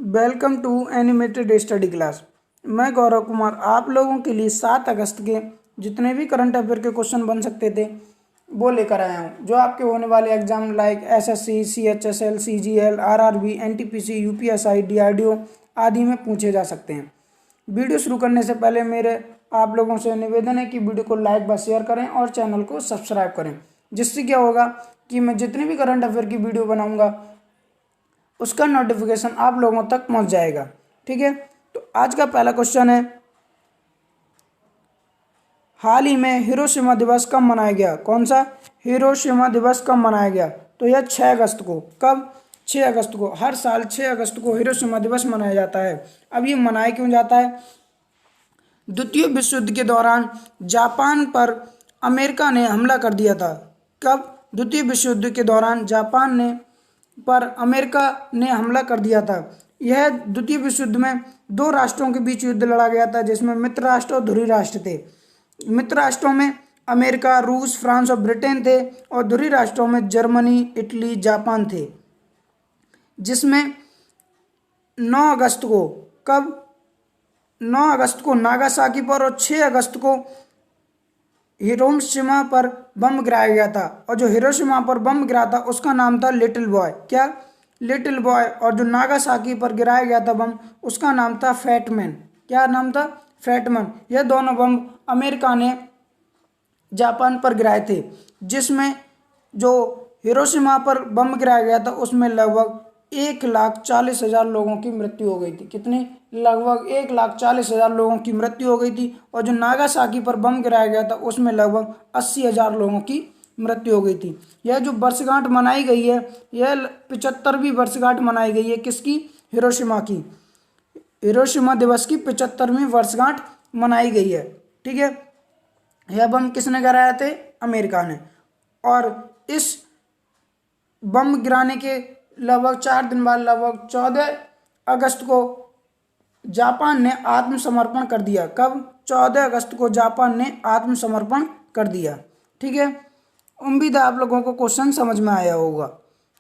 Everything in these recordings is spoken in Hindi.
Welcome to animated study class. मैं गौरव कुमार आप लोगों के लिए 7 अगस्त के जितने भी करंट अफेयर के क्वेश्चन बन सकते थे वो लेकर आया हूँ, जो आपके होने वाले exam like SSC, CHSL, CGL, RRB, NTPC, UPSI, DRDO आदि में पूछे जा सकते हैं। वीडियो शुरू करने से पहले मेरे आप लोगों से निवेदन है कि वीडियो को लाइक व शेयर करें और चैनल को सब्सक्राइब करें, जिससे क्या होगा कि मैं जितने भी करंट अफेयर की वीडियो बनाऊंगा उसका नोटिफिकेशन आप लोगों तक पहुंच जाएगा। ठीक है, तो आज का पहला क्वेश्चन है, हाल ही में हिरोशिमा दिवस कब मनाया गया? कौन सा हिरोशिमा दिवस कब मनाया गया? तो यह 6 अगस्त को। कब? 6 अगस्त को। हर साल 6 अगस्त को हिरोशिमा दिवस मनाया जाता है। अब ये मनाया क्यों जाता है? द्वितीय विश्व युद्ध के दौरान जापान पर अमेरिका ने हमला कर दिया था। कब? द्वितीय विश्व युद्ध के दौरान जापान ने पर अमेरिका ने हमला कर दिया था। यह द्वितीय विश्व युद्ध में 2 राष्ट्रों के बीच युद्ध लड़ा गया था, जिसमें मित्र राष्ट्र और ध्रुवीय राष्ट्र थे। मित्र राष्ट्रों में अमेरिका, रूस, फ्रांस और ब्रिटेन थे, और ध्रुवीय राष्ट्रों में जर्मनी, इटली, जापान थे। जिसमें 9 अगस्त को, कब? 9 अगस्त को नागासाकी पर और 6 अगस्त को हिरोशिमा पर बम गिराया गया था। और जो हिरोशिमा पर बम गिरा था उसका नाम था लिटिल बॉय। क्या? Little boy. और जो नागासाकी पर गिराया गया था बम उसका नाम था फैटमैन। क्या नाम था? फैटमैन। यह दोनों बम अमेरिका ने जापान पर गिराए थे। जिसमें जो हिरोशिमा पर बम गिराया गया था उसमें लगभग 1,40,000 लोगों की मृत्यु हो गई थी। कितनी? लगभग 1,40,000 लोगों की मृत्यु हो गई थी। और जो नागासाकी पर बम गिराया गया था उसमें लगभग 80,000 लोगों की मृत्यु हो गई थी। यह जो वर्षगांठ मनाई गई है, यह 75वीं वर्षगांठ मनाई गई है। किसकी? हिरोशिमा की। हिरोशिमा दिवस की 75वीं वर्षगांठ मनाई गई है। ठीक है, यह बम किसने गिराया थे? अमेरिका ने। और इस बम गिराने के लगभग 4 दिन बाद, लगभग 14 अगस्त को जापान ने आत्मसमर्पण कर दिया। कब? 14 अगस्त को जापान ने आत्मसमर्पण कर दिया। ठीक है, उम्मीद है आप लोगों को क्वेश्चन समझ में आया होगा।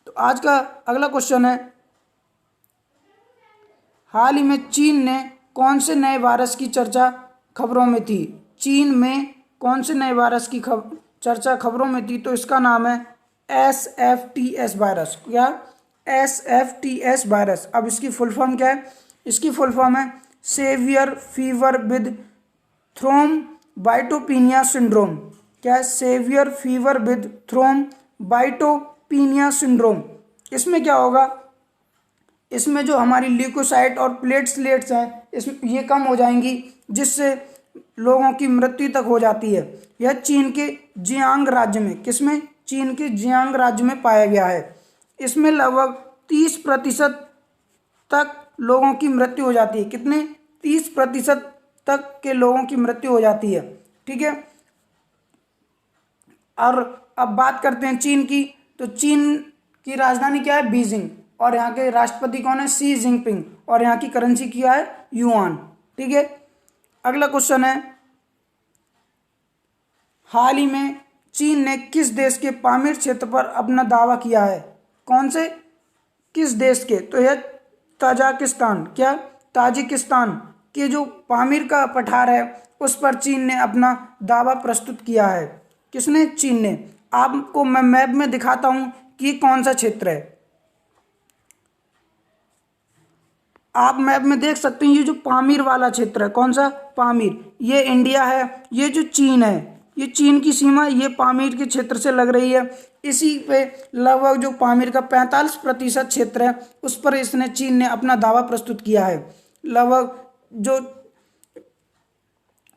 तो आज का अगला क्वेश्चन है, हाल ही में चीन ने कौन से नए वायरस की चर्चा खबरों में थी? चीन में कौन से नए वायरस की चर्चा खबरों में थी? तो इसका नाम है SFTS वायरस। क्या? SFTS virus. अब इसकी फुल फॉर्म क्या है? इसकी फुल फॉर्म है severe fever with thrombocytopenia syndrome. क्या है? Severe fever with thrombocytopenia syndrome. इसमें क्या होगा? इसमें जो हमारी ल्यूकोसाइट और प्लेटलेट्स हैं ये कम हो जाएंगी, जिससे लोगों की मृत्यु तक हो जाती है। यह चीन के जियांग राज्य में, किसमें? चीन के जियांग राज्य में पाया गया है। इसमें लगभग 30% तक लोगों की मृत्यु हो जाती है। कितने? 30% तक के लोगों की मृत्यु हो जाती है। ठीक है, और अब बात करते हैं चीन की। तो चीन की राजधानी क्या है? बीजिंग। और यहाँ के राष्ट्रपति कौन है? Xi Jinping. और यहाँ की करेंसी क्या है? युआन। ठीक है, अगला क्वेश्चन है, हाल ही में चीन ने किस देश के पामीर क्षेत्र पर अपना दावा किया है? कौन से? किस देश के? तो यह ताजिकिस्तान। क्या? ताजिकिस्तान के जो पामीर का पठार है उस पर चीन ने अपना दावा प्रस्तुत किया है। किसने? चीन ने। आपको मैं मैप में दिखाता हूं कि कौन सा क्षेत्र है। आप मैप में देख सकते हैं ये जो पामीर वाला क्षेत्र है, कौन सा? पामीर। ये इंडिया है, ये जो चीन है, ये चीन की सीमा ये पामीर के क्षेत्र से लग रही है। इसी पे लगभग जो पामीर का 45% क्षेत्र है उस पर इसने, चीन ने अपना दावा प्रस्तुत किया है। लगभग जो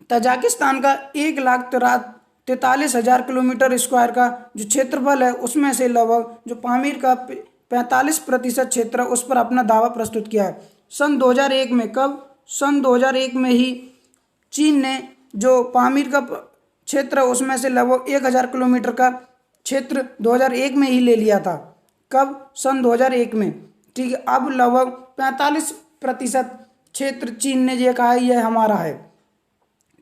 तजाकिस्तान का 1,43,000 किलोमीटर स्क्वायर का जो क्षेत्रफल है उसमें से लगभग जो पामीर का 45% क्षेत्र है उस पर अपना दावा प्रस्तुत किया है। सन 2001 में। कब? सन 2001 में ही चीन ने जो पामीर का क्षेत्र है उसमें से लगभग 1,000 किलोमीटर का क्षेत्र 2001 में ही ले लिया था। कब? सन 2001 में। ठीक है, अब लगभग 45% क्षेत्र चीन ने ये कहा है यह हमारा है।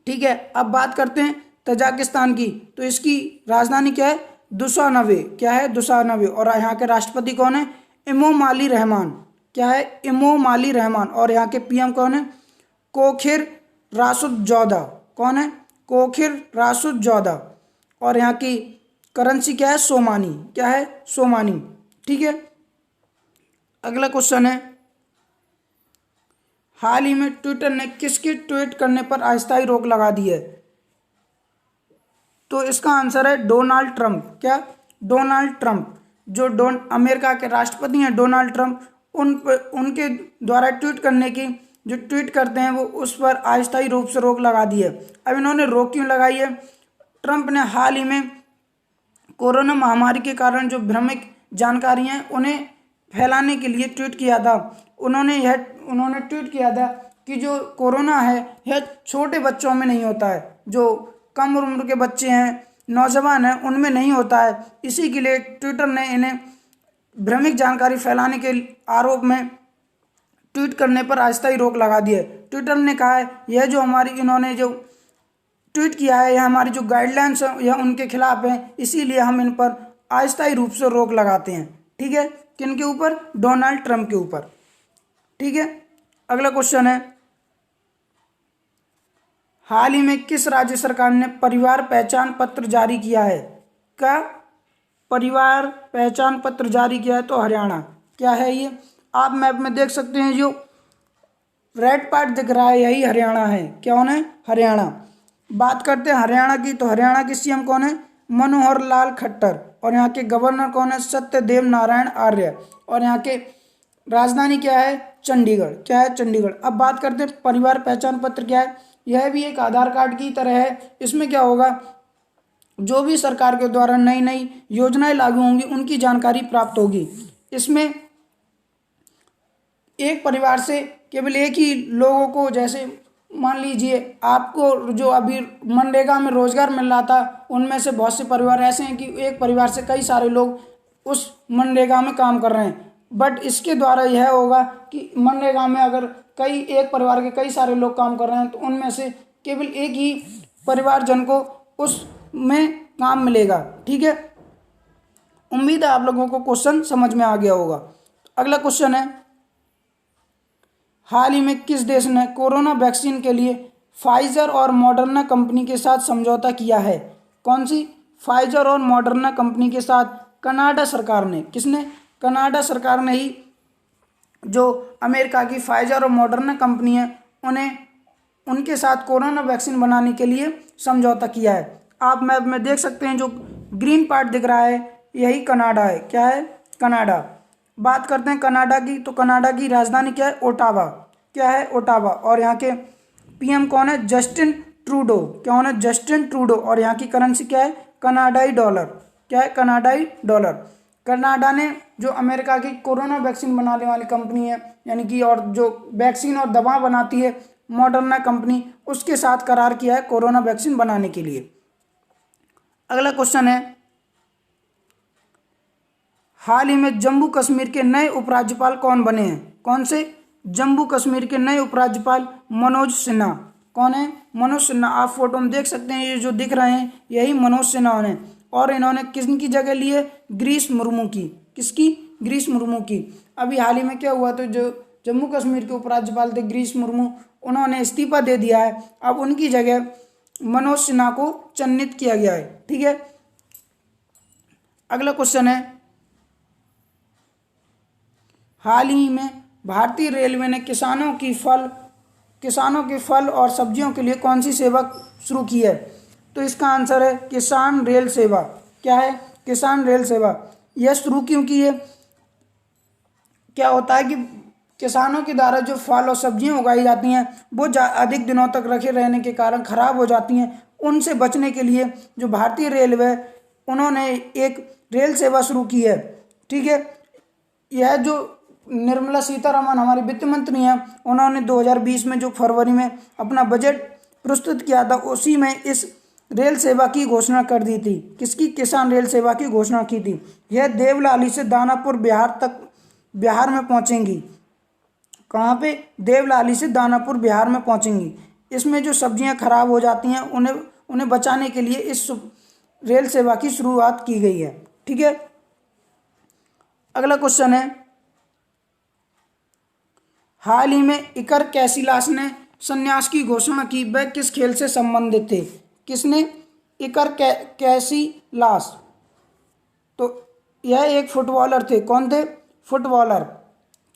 ठीक है, अब बात करते हैं तजाकिस्तान की। तो इसकी राजधानी क्या है? दुशानबे। क्या है? दुशानबे। और यहाँ के राष्ट्रपति कौन है? Emomali Rahmon. क्या है, इमोमाली रहमान। और यहाँ के पीएम कौन है, कोखिर रासुदजौदा। कौन है, कोखिर रासुदजौदा। और यहाँ की करेंसी क्या है, सोमानी। क्या है, सोमानी। ठीक है। अगला क्वेश्चन है, हाल ही में ट्विटर ने किसके ट्वीट करने पर अस्थायी रोक लगा दी है? तो इसका आंसर है डोनाल्ड ट्रंप। क्या, डोनाल्ड ट्रंप। जो अमेरिका के राष्ट्रपति हैं डोनाल्ड ट्रंप, उनके द्वारा ट्वीट करने की, जो ट्वीट करते हैं वो, उस पर अस्थायी रूप से रोक लगा दी है। अब इन्होंने रोक क्यों लगाई है? ट्रंप ने हाल ही में कोरोना महामारी के कारण जो भ्रामक जानकारी हैं उन्हें फैलाने के लिए ट्वीट किया था। उन्होंने ट्वीट किया था कि जो कोरोना है यह छोटे बच्चों में नहीं होता है, जो कम उम्र के बच्चे हैं, नौजवान हैं, उनमें नहीं होता है। इसी के लिए ट्विटर ने इन्हें भ्रामक जानकारी फैलाने के आरोप में ट्वीट करने पर अस्थायी रोक लगा दी है। ट्विटर ने कहा है यह जो इन्होंने जो ट्वीट किया है यह हमारी जो गाइडलाइंस है यह उनके खिलाफ है, इसीलिए हम इन पर अस्थायी रूप से रोक लगाते हैं। ठीक है, किनके ऊपर? डोनाल्ड ट्रंप के ऊपर। ठीक है। अगला क्वेश्चन है, हाल ही में किस राज्य सरकार ने परिवार पहचान पत्र जारी किया है? क्या परिवार पहचान पत्र जारी किया है? तो हरियाणा। क्या है ये? आप मैप में देख सकते हैं, जो रेड पार्ट दिख रहा है यही हरियाणा है। क्या होना है? हरियाणा। बात करते हैं हरियाणा की, तो हरियाणा के सीएम कौन है? मनोहर लाल खट्टर। और यहाँ के गवर्नर कौन है? सत्यदेव नारायण आर्य। और यहाँ के राजधानी क्या है? चंडीगढ़। क्या है? चंडीगढ़। अब बात करते हैं परिवार पहचान पत्र क्या है। यह भी एक आधार कार्ड की तरह है। इसमें क्या होगा, जो भी सरकार के द्वारा नई नई योजनाएं लागू होंगी उनकी जानकारी प्राप्त होगी। इसमें एक परिवार से केवल एक ही लोगों को, जैसे मान लीजिए आपको जो अभी मनरेगा में रोजगार मिल रहा था, उनमें से बहुत से परिवार ऐसे हैं कि एक परिवार से कई सारे लोग उस मनरेगा में काम कर रहे हैं। बट इसके द्वारा यह होगा कि मनरेगा में अगर एक परिवार के कई सारे लोग काम कर रहे हैं तो उनमें से केवल एक ही परिवारजन को उसमें काम मिलेगा। ठीक है। उम्मीद है आप लोगों को क्वेश्चन समझ में आ गया होगा। अगला क्वेश्चन है, हाल ही में किस देश ने कोरोना वैक्सीन के लिए फाइजर और मॉडर्ना कंपनी के साथ समझौता किया है? कौन सी? फाइजर और मॉडर्ना कंपनी के साथ कनाडा सरकार ने। किसने? कनाडा सरकार ने ही जो अमेरिका की फाइजर और मॉडर्ना कंपनी है उनके साथ कोरोना वैक्सीन बनाने के लिए समझौता किया है। आप मैप में देख सकते हैं, जो ग्रीन पार्ट दिख रहा है यही कनाडा है। क्या है? कनाडा। बात करते हैं कनाडा की, तो कनाडा की राजधानी क्या है? ओटावा। क्या है? ओटावा। और यहाँ के पीएम कौन है? Justin Trudeau. क्या होना? Justin Trudeau. और यहाँ की करेंसी क्या है? कनाडाई डॉलर। क्या है? कनाडाई डॉलर। कनाडा ने जो अमेरिका की कोरोना वैक्सीन बनाने वाली कंपनी है, यानी कि और जो वैक्सीन और दवा बनाती है मॉडर्ना कंपनी, उसके साथ करार किया है कोरोना वैक्सीन बनाने के लिए। अगला क्वेश्चन है, हाल ही में जम्मू कश्मीर के नए उपराज्यपाल कौन बने हैं? कौन से? जम्मू कश्मीर के नए उपराज्यपाल मनोज सिन्हा। कौन है? मनोज सिन्हा। आप फोटो में देख सकते हैं, ये जो दिख रहे हैं यही मनोज सिन्हा ने। और इन्होंने किसकी जगह ली है? ग्रीस मुर्मू की। किसकी? ग्रीस मुर्मू की। अभी हाल ही में क्या हुआ, तो जो जम्मू कश्मीर के उपराज्यपाल थे ग्रीस मुर्मू, उन्होंने इस्तीफा दे दिया है। अब उनकी जगह मनोज सिन्हा को चयनित किया गया है। ठीक है। अगला क्वेश्चन है, हाल ही में भारतीय रेलवे ने किसानों के फल और सब्जियों के लिए कौन सी सेवा शुरू की है? तो इसका आंसर है किसान रेल सेवा। क्या है? किसान रेल सेवा। यह शुरू क्यों की है? क्या होता है कि किसानों के द्वारा जो फल और सब्जियां उगाई जाती हैं वो अधिक दिनों तक रखे रहने के कारण खराब हो जाती हैं। उनसे बचने के लिए जो भारतीय रेलवे, उन्होंने एक रेल सेवा शुरू की है। ठीक है। यह जो निर्मला सीतारमण हमारी वित्त मंत्री हैं, उन्होंने 2020 में जो फरवरी में अपना बजट प्रस्तुत किया था, उसी में इस रेल सेवा की घोषणा कर दी थी। किसकी? किसान रेल सेवा की घोषणा की थी। यह देवलाली से दानापुर बिहार में पहुंचेंगी। कहाँ पे? देवलाली से दानापुर बिहार में पहुंचेंगी। इसमें जो सब्जियां खराब हो जाती हैं उन्हें बचाने के लिए इस रेल सेवा की शुरुआत की गई है। ठीक है। अगला क्वेश्चन है, हाल ही में इकर कैसिलास ने संन्यास की घोषणा की, वह किस खेल से संबंधित थे? किसने? Iker Casillas. तो यह एक फुटबॉलर थे। कौन थे? फुटबॉलर।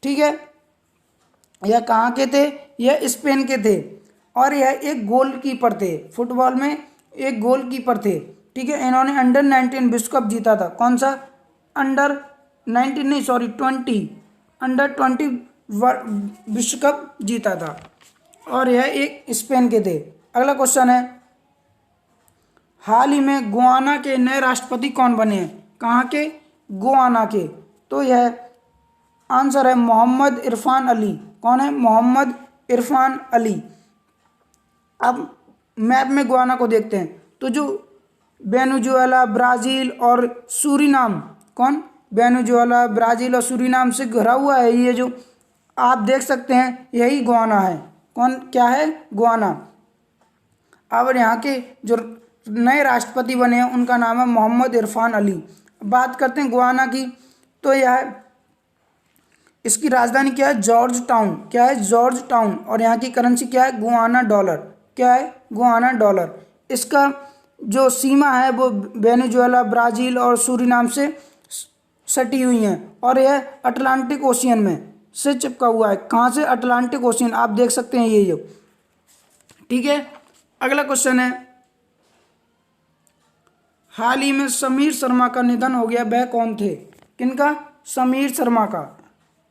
ठीक है, यह कहाँ के थे? यह स्पेन के थे और यह एक गोलकीपर थे। फुटबॉल में एक गोलकीपर थे। ठीक है, इन्होंने अंडर 19 विश्व कप जीता था। कौन सा? अंडर 19 नहीं, सॉरी 20, अंडर 20 विश्व कप जीता था और यह एक स्पेन के थे। अगला क्वेश्चन है, हाल ही में गुआना के नए राष्ट्रपति कौन बने हैं? कहाँ के? गुआना के। तो यह आंसर है मोहम्मद इरफान अली। कौन है? मोहम्मद इरफान अली। अब मैप में गुआना को देखते हैं तो जो वेनेजुएला, ब्राज़ील और सूरीनाम, कौन? वेनेजुएला, ब्राज़ील और सूरीनाम से घिरा हुआ है। ये जो आप देख सकते हैं यही गुआना है। कौन? क्या है? गुआना। अब यहाँ के जो नए राष्ट्रपति बने हैं उनका नाम है मोहम्मद इरफान अली। बात करते हैं गुआना की, तो यह इसकी राजधानी क्या है? George town. क्या है? George town. और यहाँ की करेंसी क्या है? Guana dollar. क्या है? Guana dollar. इसका जो सीमा है वो वेनेजुएला, ब्राज़ील और सूरीनाम से सटी हुई हैं और यह अटलांटिक ओशियन में से चिपका हुआ है। कहाँ से? Atlantic ocean. आप देख सकते हैं ये जो। ठीक है, अगला क्वेश्चन है, हाल ही में समीर शर्मा का निधन हो गया, वह कौन थे? किनका? समीर शर्मा का।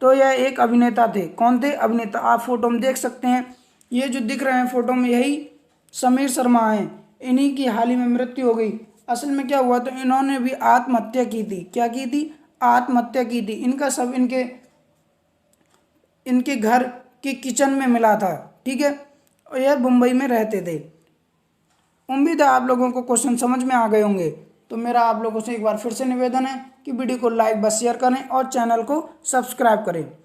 तो यह एक अभिनेता थे। कौन थे? अभिनेता। आप फोटो में देख सकते हैं, ये जो दिख रहे हैं फोटो में यही समीर शर्मा हैं। इन्हीं की हाल ही में मृत्यु हो गई। असल में क्या हुआ, तो इन्होंने भी आत्महत्या की थी। क्या की थी? आत्महत्या की थी। इनका सब इनके घर के किचन में मिला था। ठीक है, और यह मुंबई में रहते थे। उम्मीद है आप लोगों को क्वेश्चन समझ में आ गए होंगे। तो मेरा आप लोगों से एक बार फिर से निवेदन है कि वीडियो को लाइक व शेयर करें और चैनल को सब्सक्राइब करें।